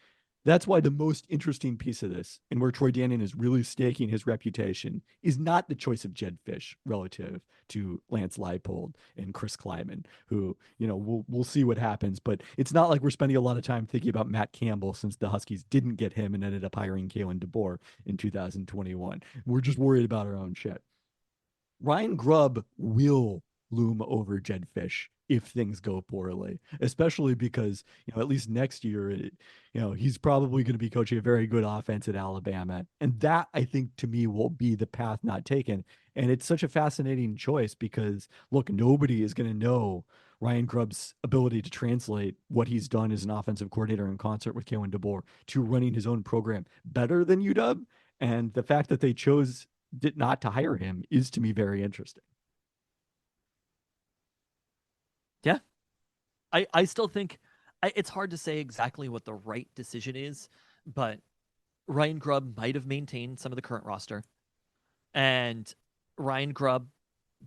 That's why the most interesting piece of this, and where Troy Dannon is really staking his reputation, is not the choice of Jedd Fisch relative to Lance Leipold and Chris Kleiman, who, we'll see what happens. But it's not like we're spending a lot of time thinking about Matt Campbell since the Huskies didn't get him and ended up hiring Kalen DeBoer in 2021. We're just worried about our own shit. Ryan Grubb will loom over Jedd Fisch if things go poorly, especially because, at least next year, he's probably going to be coaching a very good offense at Alabama. And that, I think, to me, will be the path not taken. And it's such a fascinating choice because, look, nobody is going to know Ryan Grubb's ability to translate what he's done as an offensive coordinator in concert with Kalen DeBoer to running his own program better than UW. And the fact that they chose did not to hire him is to me very interesting. Yeah, I still think it's hard to say exactly what the right decision is, but Ryan Grubb might have maintained some of the current roster, and Ryan Grubb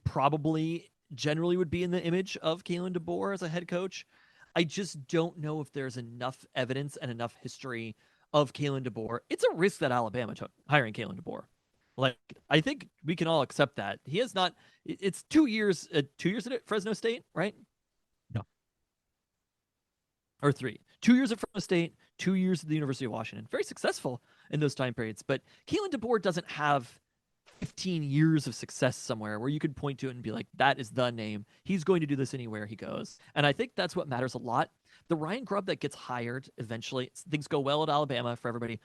probably generally would be in the image of Kalen DeBoer as a head coach. I just don't know if there's enough evidence and enough history of Kalen DeBoer. It's a risk that Alabama took hiring Kalen DeBoer. Like, I think we can all accept that he has not. It's 2 years, 2 years at Fresno State, right? No. Or 3. 2 years at Fresno State, 2 years at the University of Washington. Very successful in those time periods. But Kalen DeBoer doesn't have 15 years of success somewhere where you could point to it and be like, that is the name. He's going to do this anywhere he goes. And I think that's what matters a lot. The Ryan Grubb that gets hired eventually, things go well at Alabama for everybody.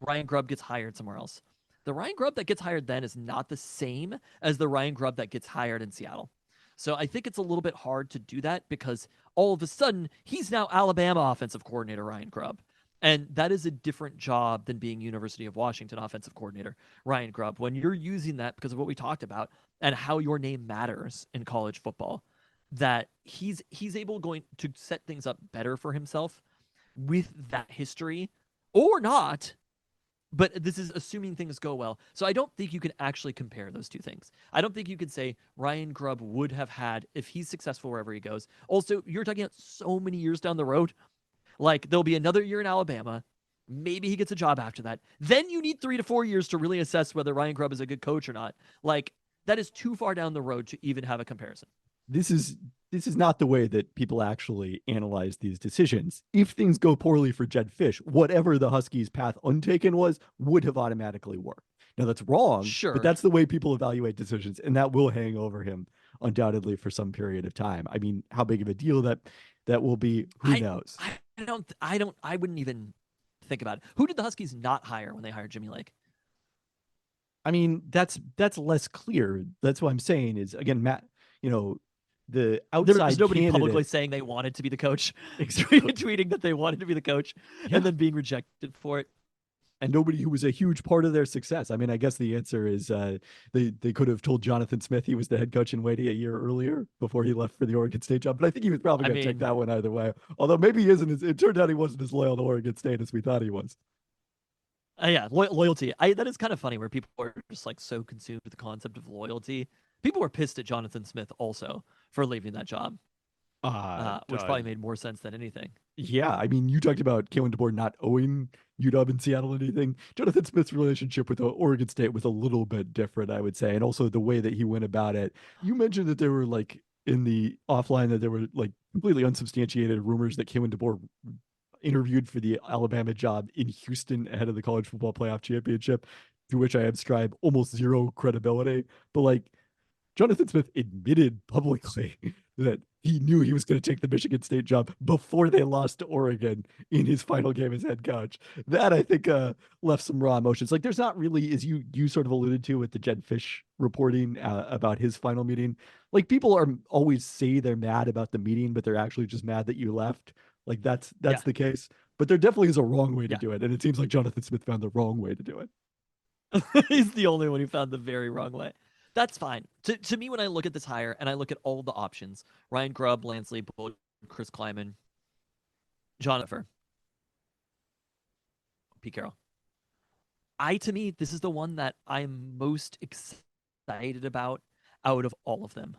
Ryan Grubb gets hired somewhere else. The Ryan Grubb that gets hired then is not the same as the Ryan Grubb that gets hired in Seattle. So I think it's a little bit hard to do that because all of a sudden he's now Alabama offensive coordinator Ryan Grubb. And that is a different job than being University of Washington offensive coordinator Ryan Grubb. When you're using that because of what we talked about and how your name matters in college football, that he's able going to set things up better for himself with that history or not. But this is assuming things go well. So I don't think you can actually compare those two things. I don't think you could say Ryan Grubb would have had, if he's successful wherever he goes. Also, you're talking about so many years down the road. Like, there'll be another year in Alabama. Maybe he gets a job after that. Then you need 3 to 4 years to really assess whether Ryan Grubb is a good coach or not. Like, that is too far down the road to even have a comparison. This is not the way that people actually analyze these decisions. If things go poorly for Jedd Fisch, whatever the Huskies' path untaken was would have automatically worked. Now that's wrong, but Sure. that's the way people evaluate decisions, and that will hang over him undoubtedly for some period of time. I mean, how big of a deal that will be, who I knows? I wouldn't even think about it. Who did the Huskies not hire when they hired Jimmy Lake? I mean, that's less clear. That's what I'm saying is, again, Matt, the There was outside nobody publicly candidate. saying they wanted to be the coach, Exactly. tweeting that they wanted to be the coach, Yeah. and then being rejected for it. And nobody who was a huge part of their success. I mean, I guess the answer is they could have told Jonathan Smith he was the head coach in Wady a year earlier before he left for the Oregon State job. But I think he was probably I going to take mean, that one either way. Although maybe he isn't. It turned out he wasn't as loyal to Oregon State as we thought he was. yeah, loyalty. That is kind of funny where people are just like so consumed with the concept of loyalty. People were pissed at Jonathan Smith also for leaving that job, Uh, which uh, probably made more sense than anything. yeah, I mean, you talked about Kalen DeBoer not owing UW and Seattle anything. Jonathan Smith's relationship with Oregon State was a little bit different, I would say, and also the way that he went about it. You mentioned that there were like in the offline that there were like completely unsubstantiated rumors that Kalen DeBoer interviewed for the Alabama job in Houston ahead of the college football playoff championship, to which I ascribe almost zero credibility. But like Jonathan Smith admitted publicly that he knew he was going to take the Michigan State job before they lost to Oregon in his final game as head coach. That I think left some raw emotions. Like there's not really, as you sort of alluded to with the Jedd Fisch reporting about his final meeting. Like people are always say they're mad about the meeting, but they're actually just mad that you left. Like that's Yeah, the case. But there definitely is a wrong way to yeah. do it, and it seems like Jonathan Smith found the wrong way to do it. He's the only one who found the very wrong way. That's fine. To me, when I look at this hire and I look at all the options, Ryan Grubb, Lance Leipold, Chris Kleiman, Jonathan, Pete Carroll. To me, this is the one that I'm most excited about out of all of them.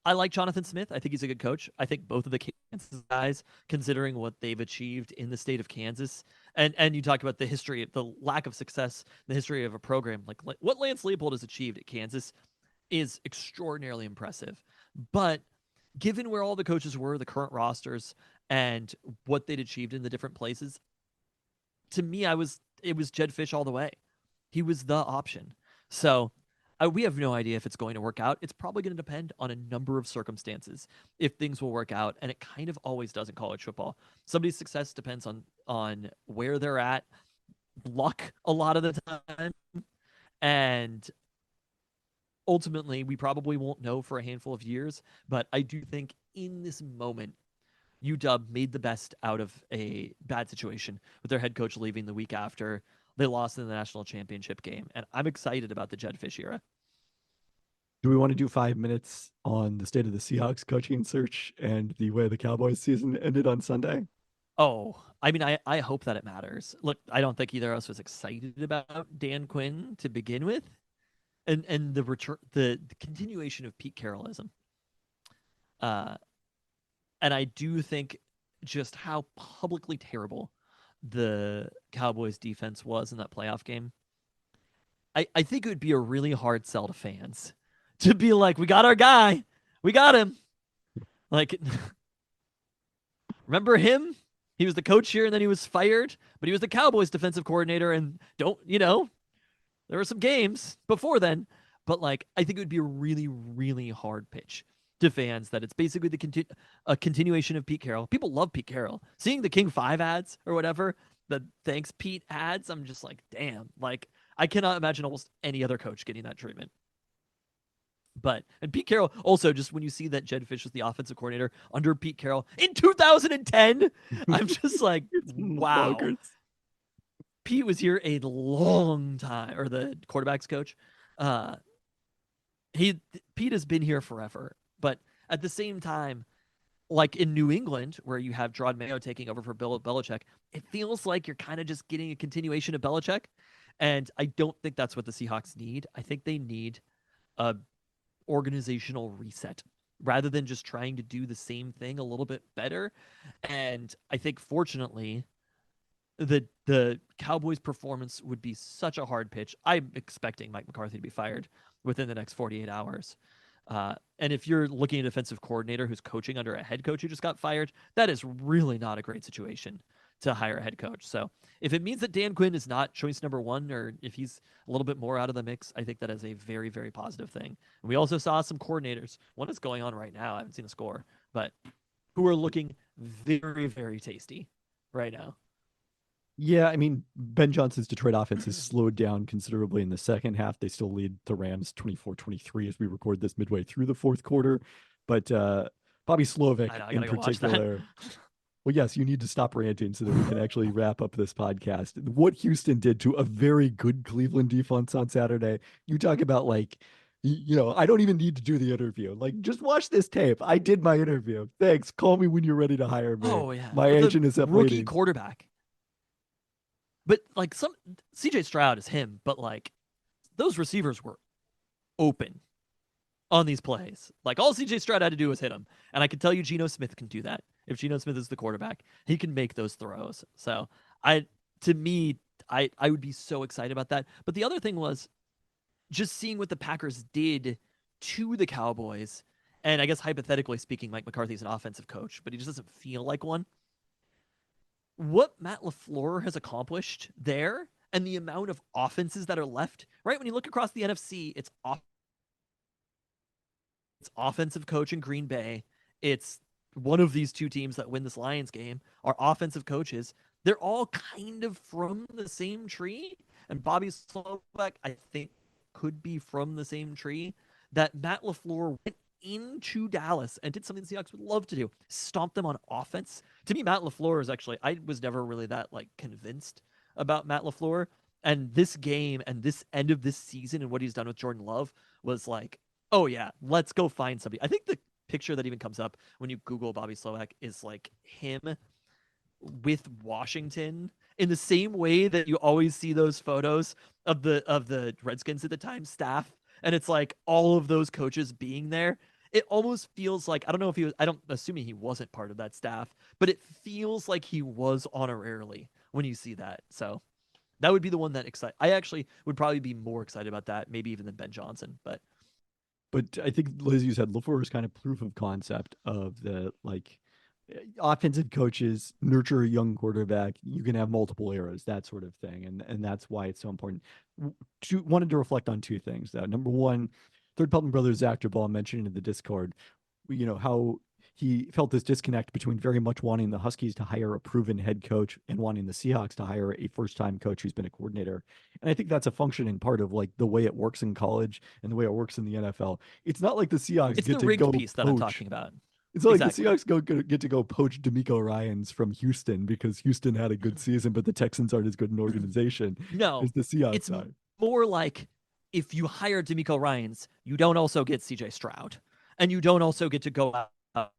I like Jonathan Smith. I think he's a good coach. I think both of the Kansas guys, considering what they've achieved in the state of Kansas, and you talk about the history, the lack of success, the history of a program like what Lance Leipold has achieved at Kansas is extraordinarily impressive. But given where all the coaches were, the current rosters, and what they'd achieved in the different places, to me, it was Jedd Fisch all the way. He was the option. So we have no idea if it's going to work out. It's probably going to depend on a number of circumstances if things will work out, and it kind of always does in college football. Somebody's success depends on where they're at, luck a lot of the time, and ultimately we probably won't know for a handful of years. But I do think in this moment UW made the best out of a bad situation with their head coach leaving the week after they lost in the national championship game. And I'm excited about the Jedd Fisch era. Do we want to do 5 minutes on the state of the Seahawks coaching search and the way the Cowboys season ended on Sunday? Oh, I mean, I hope that it matters. Look, I don't think either of us was excited about Dan Quinn to begin with. And the return, the continuation of Pete Carrollism. Uh, and I do think just how publicly terrible the Cowboys defense was in that playoff game. I think it would be a really hard sell to fans to be like, we got our guy. We got him. Like, remember him? He was the coach here and then he was fired, but he was the Cowboys defensive coordinator. And there were some games before then. But like, I think it would be a really, really hard pitch to fans that it's basically a continuation of Pete Carroll. People love Pete Carroll. Seeing the King 5 ads or whatever, the thanks Pete ads, I'm just like, damn. Like, I cannot imagine almost any other coach getting that treatment. And Pete Carroll also, just when you see that Jedd Fisch was the offensive coordinator under Pete Carroll in 2010, I'm just like, wow. Bonkers. Pete was here a long time, or the quarterback's coach. Pete has been here forever, but at the same time, like in New England, where you have Gerard Mayo taking over for Bill Belichick, it feels like you're kind of just getting a continuation of Belichick, and I don't think that's what the Seahawks need. I think they need a organizational reset rather than just trying to do the same thing a little bit better. And I think fortunately the Cowboys performance would be such a hard pitch. I'm expecting Mike McCarthy to be fired within the next 48 hours. And if you're looking at a defensive coordinator who's coaching under a head coach who just got fired, that is really not a great situation to hire a head coach. So if it means that Dan Quinn is not choice number one, or if he's a little bit more out of the mix, I think that is a very, very positive thing. And we also saw some coordinators. One is going on right now. I haven't seen the score, but who are looking very, very tasty right now. Yeah, I mean, Ben Johnson's Detroit offense has slowed down considerably in the second half. They still lead the Rams 24-23 as we record this midway through the fourth quarter. But Bobby Slovic in particular. Well, yes, you need to stop ranting so that we can actually wrap up this podcast. What Houston did to a very good Cleveland defense on Saturday. You talk about like, I don't even need to do the interview. Like, just watch this tape. I did my interview. Thanks. Call me when you're ready to hire me. Oh yeah, my agent is up rookie waiting. Quarterback. But like CJ Stroud is him, but like those receivers were open on these plays. Like all CJ Stroud had to do was hit him. And I can tell you Geno Smith can do that. If Geno Smith is the quarterback, he can make those throws. So I would be so excited about that. But the other thing was just seeing what the Packers did to the Cowboys. And I guess hypothetically speaking, Mike McCarthy's an offensive coach, but he just doesn't feel like one. What Matt LaFleur has accomplished there and the amount of offenses that are left, right? When you look across the NFC, it's offensive coach in Green Bay. It's one of these two teams that win this Lions game are offensive coaches. They're all kind of from the same tree. And Bobby Slovak, I think, could be from the same tree. That Matt LaFleur went into Dallas and did something the Seahawks would love to do. Stomp them on offense. To me, Matt LaFleur is actually, I was never really that like convinced about Matt LaFleur. And this game and this end of this season and what he's done with Jordan Love was like, oh yeah, let's go find somebody. I think the picture that even comes up when you Google Bobby Slovak is like him with Washington in the same way that you always see those photos of the Redskins at the time staff. And it's like all of those coaches being there. it almost feels like, I don't know if he was, I don't assuming he wasn't part of that staff, but it feels like he was honorarily when you see that. So that would be the one that excite. I actually would probably be more excited about that, maybe even than Ben Johnson. But I think, as you said, LaFleur is kind of proof of concept of the like offensive coaches nurture a young quarterback. You can have multiple eras, that sort of thing, and that's why it's so important. Wanted to reflect on two things though. Number one, Third Pelton brother Zach Jabal mentioned in the Discord, how he felt this disconnect between very much wanting the Huskies to hire a proven head coach and wanting the Seahawks to hire a first-time coach who's been a coordinator. And I think that's a function in part of like the way it works in college and the way it works in the NFL. It's not like the Seahawks it's get the to rigged go piece that I'm poach. talking about. It's not like the Exactly. Seahawks get to go poach D'Amico Ryans from Houston because Houston had a good season, but the Texans aren't as good an organization No, as the Seahawks it's are. more like if you hire D'Amico Ryans, you don't also get CJ Stroud, and you don't also get to go out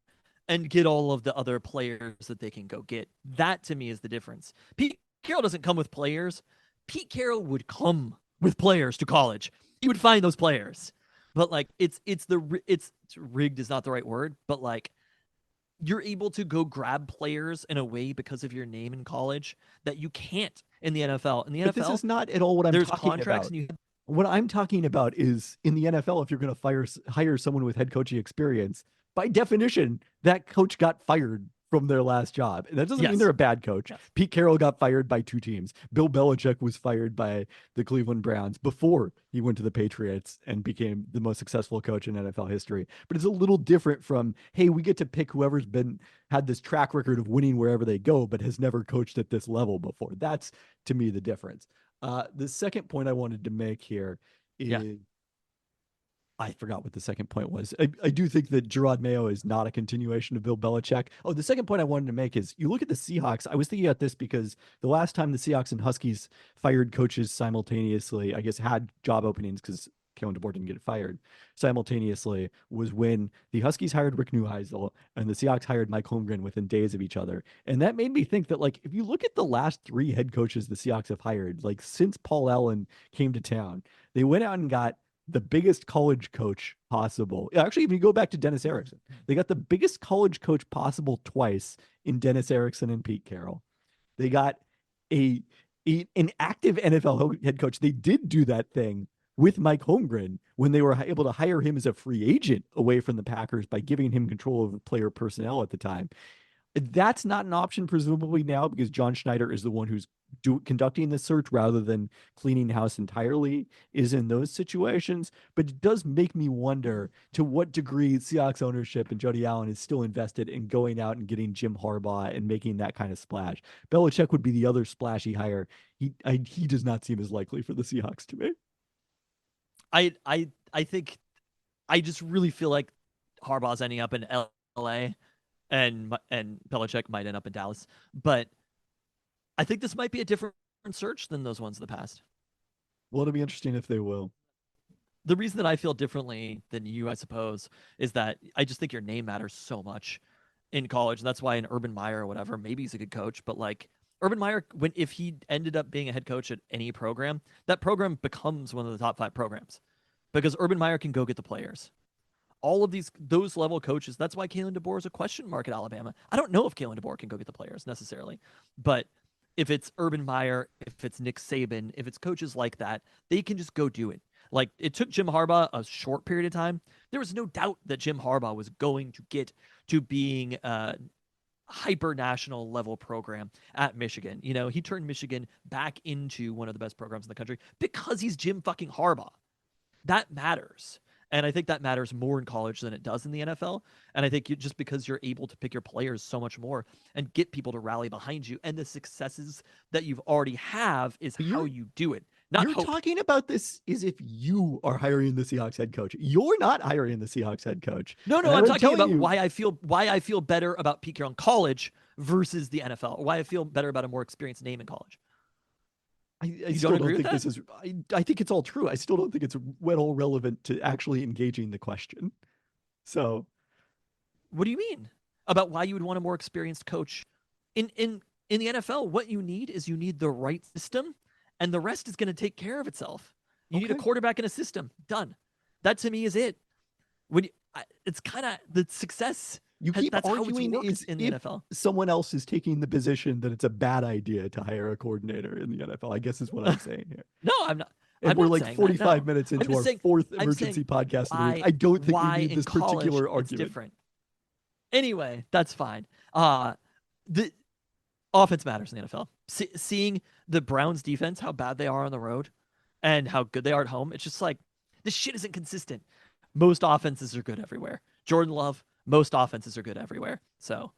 and get all of the other players that they can go get. That to me is the difference. Pete Carroll doesn't come with players. Pete Carroll would come with players to college. He would find those players. But like it's rigged is not the right word, but like you're able to go grab players in a way because of your name in college that you can't in the NFL. In the But this NFL, is not at all what I'm there's talking contracts about. and you What I'm talking about is in the NFL, if you're going to hire someone with head coaching experience, by definition, that coach got fired from their last job. And that doesn't mean they're yes. a bad coach. Yes. Pete Carroll got fired by two teams. Bill Belichick was fired by the Cleveland Browns before he went to the Patriots and became the most successful coach in NFL history. But it's a little different from, hey, we get to pick whoever's been had this track record of winning wherever they go, but has never coached at this level before. That's to me the difference. The second point I wanted to make here Yeah. is I forgot what the second point was. I do think that Gerard Mayo is not a continuation of Bill Belichick. Oh, the second point I wanted to make is you look at the Seahawks. I was thinking about this because the last time the Seahawks and Huskies fired coaches simultaneously, I guess had job openings because Kellen DeBoer didn't get fired simultaneously, was when the Huskies hired Rick Neuheisel and the Seahawks hired Mike Holmgren within days of each other. And that made me think that, like, if you look at the last three head coaches the Seahawks have hired, like since Paul Allen came to town, they went out and got the biggest college coach possible. Actually, if you go back to Dennis Erickson, they got the biggest college coach possible twice in Dennis Erickson and Pete Carroll. They got a, an active NFL head coach. They did do that thing with Mike Holmgren when they were able to hire him as a free agent away from the Packers by giving him control of player personnel at the time. That's not an option, presumably now, because John Schneider is the one who's conducting the search rather than cleaning house entirely, is in those situations. But it does make me wonder to what degree Seahawks ownership and Jody Allen is still invested in going out and getting Jim Harbaugh and making that kind of splash. Belichick would be the other splashy hire. He does not seem as likely for the Seahawks to me. I think I just really feel like Harbaugh's ending up in LA and Belichick might end up in Dallas. But I think this might be a different search than those ones in the past. Well, it'll be interesting if they will. The reason that I feel differently than you, I suppose, is that I just think your name matters so much in college. And that's why an Urban Meyer or whatever, maybe he's a good coach, but like Urban Meyer, if he ended up being a head coach at any program, that program becomes one of the top 5 programs because Urban Meyer can go get the players. All of those level coaches. That's why Kalen DeBoer is a question mark at Alabama. I don't know if Kalen DeBoer can go get the players necessarily, but if it's Urban Meyer, if it's Nick Saban, if it's coaches like that, they can just go do it. Like it took Jim Harbaugh a short period of time. There was no doubt that Jim Harbaugh was going to get to being a hyper national level program at Michigan. You know, he turned Michigan back into one of the best programs in the country because he's Jim fucking Harbaugh. That matters. And I think that matters more in college than it does in the NFL. And I think just because you're able to pick your players so much more and get people to rally behind you, and the successes that you've already have is But how you're you do it, not you're hope. talking about this as if you are hiring the Seahawks head coach. You're not hiring the Seahawks head coach. No, And no, I I'm would talking tell about you, why I feel better about Pete Carroll in college versus the NFL, or why I feel better about a more experienced name in college. I You don't still don't agree with think that? this is, I think it's all true. I still don't think it's at all relevant to actually engaging the question. So, What do you mean about why you would want a more experienced coach? In the NFL, what you need is you need the right system, and the rest is going to take care of itself. You need a okay. quarterback and a system. Done. That to me is it. When it's kind of the success. You keep That's how it's arguing worked is in the if NFL. someone else is taking the position that it's a bad idea to hire a coordinator in the NFL, I guess is what I'm saying here. No, I'm not. And I'm we're not like saying that. 45 No, minutes I'm into just our saying. fourth I'm saying emergency podcast of the week. why I don't think we why need in this college particular it's argument. different. Anyway, that's fine. The offense matters in the NFL. Seeing the Browns defense, how bad they are on the road, and how good they are at home, it's just like this shit isn't consistent. Most offenses are good everywhere. Jordan Love, most offenses are good everywhere. So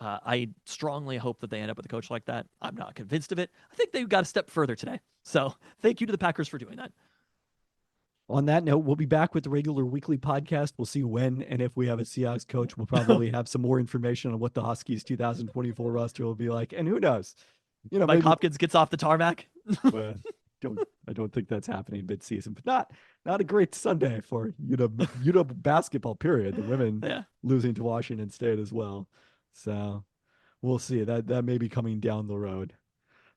I strongly hope that they end up with a coach like that. I'm not convinced of it. I think they got a step further today. So thank you to the Packers for doing that. On that note, we'll be back with the regular weekly podcast. We'll see when and if we have a Seahawks coach. We'll probably have some more information on what the Huskies 2024 roster will be like. And who knows? Mike Maybe Hopkins gets off the tarmac. uh, don't I don't think that's happening mid-season, but not a great Sunday for UW basketball. Period. The women Yeah. losing to Washington State as well. So we'll see. That may be coming down the road.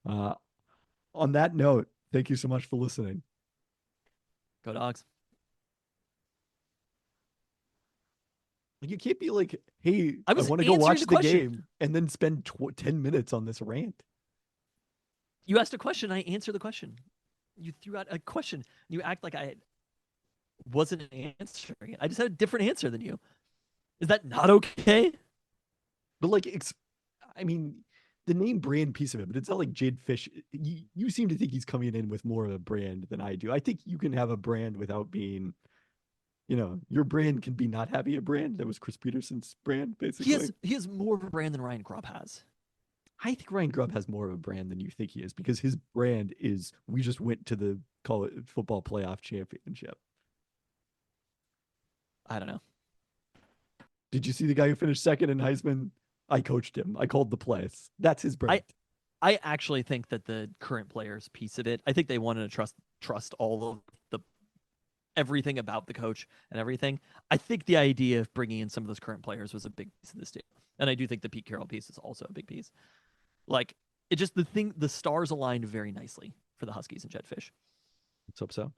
Uh, on that note, thank you so much for listening. Go Dogs. You can't be like, hey, I I was want to go answering watch the the question. game and then spend 10 minutes on this rant. You asked a question. I answered the question. You threw out a question. You act like I wasn't answering it. I just had a different answer than you. Is that not okay? But like, I mean, the name brand piece of it, but it's not like Jedd Fisch. You seem to think he's coming in with more of a brand than I do. I think you can have a brand without being, your brand can be not having a brand. That was Chris Peterson's brand, basically. He has more of a brand than Ryan Grubb has. I think Ryan Grubb has more of a brand than you think he is because his brand is we just went to the college football playoff championship. I don't know. Did you see the guy who finished second in Heisman? I coached him. I called the plays. That's his brand. I actually think that the current players piece of it, I think they wanted to trust all of the everything about the coach and everything. I think the idea of bringing in some of those current players was a big piece of this deal. And I do think the Pete Carroll piece is also a big piece. Like it just the stars aligned very nicely for the Huskies and Jedd Fisch. Let's hope so.